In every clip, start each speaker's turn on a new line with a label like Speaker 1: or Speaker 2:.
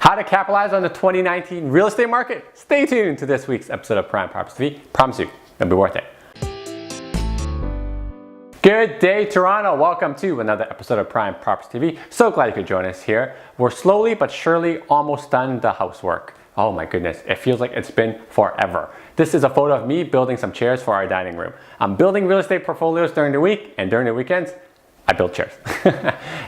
Speaker 1: How to capitalize on the 2019 real estate market? Stay tuned to this week's episode of Prime Property TV. Promise you, it'll be worth it. Good day, Toronto. Welcome to another episode of Prime Property TV. So glad you could join us here. We're slowly but surely almost done the housework. Oh my goodness, it feels like it's been forever. This is a photo of me building some chairs for our dining room. I'm building real estate portfolios during the week, and during the weekends, I build chairs.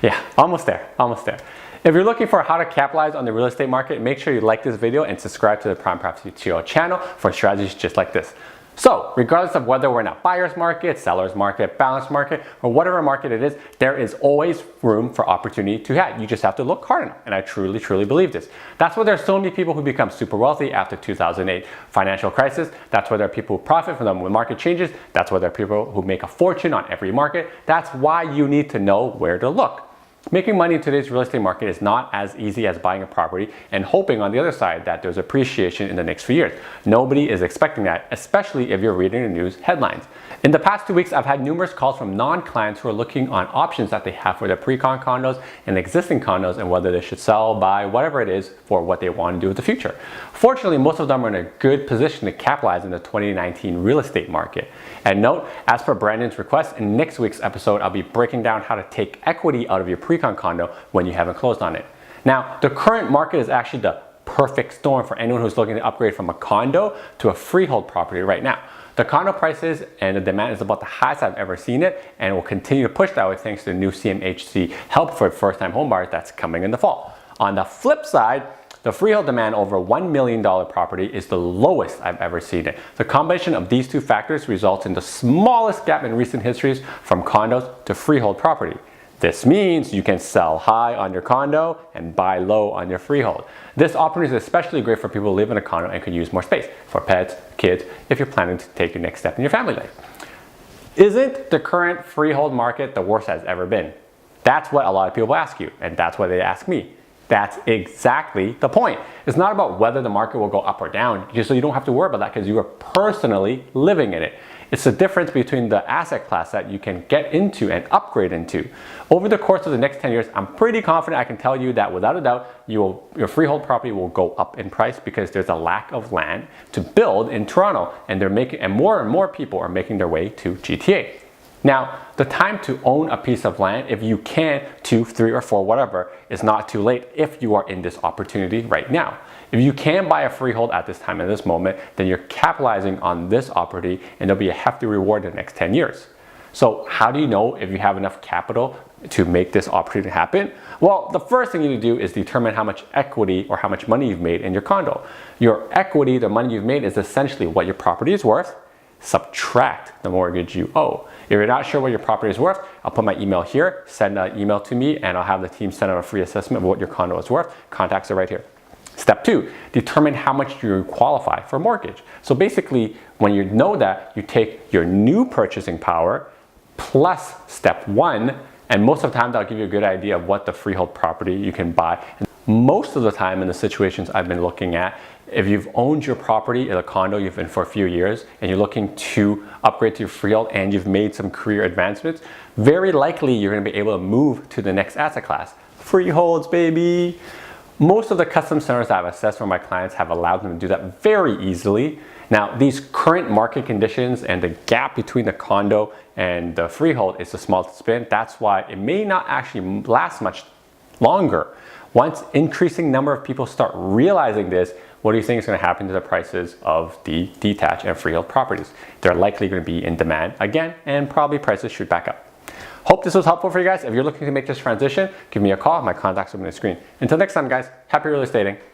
Speaker 1: Yeah, almost there, almost there. If you're looking for how to capitalize on the real estate market, make sure you like this video and subscribe to the Prime Property TV channel for strategies just like this. So, regardless of whether we're in a buyer's market, seller's market, balanced market, or whatever market it is, there is always room for opportunity to have. You just have to look hard enough, and I truly, truly believe this. That's why there's so many people who become super wealthy after 2008 financial crisis. That's why there are people who profit from them when market changes. That's why there are people who make a fortune on every market. That's why you need to know where to look. Making money in today's real estate market is not as easy as buying a property and hoping on the other side that there's appreciation in the next few years. Nobody is expecting that, especially if you're reading the news headlines. In the past 2 weeks, I've had numerous calls from non-clients who are looking on options that they have for their pre-con condos and existing condos and whether they should sell, buy, whatever it is for what they want to do in the future. Fortunately, most of them are in a good position to capitalize in the 2019 real estate market. And note, as per Brandon's request, in next week's episode, I'll be breaking down how to take equity out of your pre-con condo when you haven't closed on it. Now, the current market is actually the perfect storm for anyone who's looking to upgrade from a condo to a freehold property right now. The condo prices and the demand is about the highest I've ever seen it, and will continue to push that way thanks to the new CMHC help for first-time homebuyers that's coming in the fall. On the flip side, the freehold demand over $1 million property is the lowest I've ever seen it. The combination of these two factors results in the smallest gap in recent histories from condos to freehold property. This means you can sell high on your condo and buy low on your freehold. This opportunity is especially great for people who live in a condo and could use more space for pets, kids, if you're planning to take your next step in your family life. Isn't the current freehold market the worst it's ever been? That's what a lot of people ask you, and that's what they ask me. That's exactly the point. It's not about whether the market will go up or down, just so you don't have to worry about that because you are personally living in it. It's the difference between the asset class that you can get into and upgrade into. Over the course of the next 10 years, I'm pretty confident I can tell you that without a doubt, your freehold property will go up in price because there's a lack of land to build in Toronto, and more people are making their way to GTA. Now, the time to own a piece of land, if you can, 2, 3, or 4, whatever, is not too late if you are in this opportunity right now. If you can buy a freehold at this time, at this moment, then you're capitalizing on this opportunity and there'll be a hefty reward in the next 10 years. So how do you know if you have enough capital to make this opportunity happen? Well, the first thing you need to do is determine how much equity or how much money you've made in your condo. Your equity, the money you've made, is essentially what your property is worth, subtract the mortgage you owe. If you're not sure what your property is worth, I'll put my email here, send an email to me, and I'll have the team send out a free assessment of what your condo is worth. Contacts are right here. Step 2, determine how much you qualify for mortgage. So basically, when you know that, you take your new purchasing power plus step 1, and most of the time that'll give you a good idea of what the freehold property you can buy. Most of the time in the situations I've been looking at, if you've owned your property in a condo you've been for a few years and you're looking to upgrade to your freehold and you've made some career advancements, very likely you're going to be able to move to the next asset class. Freeholds, baby! Most of the custom centers that I've assessed for my clients have allowed them to do that very easily. Now, these current market conditions and the gap between the condo and the freehold is the smallest spin. That's why it may not actually last much longer. Once increasing number of people start realizing this, what do you think is going to happen to the prices of the detached and freehold properties? They're likely going to be in demand again, and probably prices shoot back up. Hope this was helpful for you guys. If you're looking to make this transition, give me a call. My contacts are on the screen. Until next time, guys, happy real estating.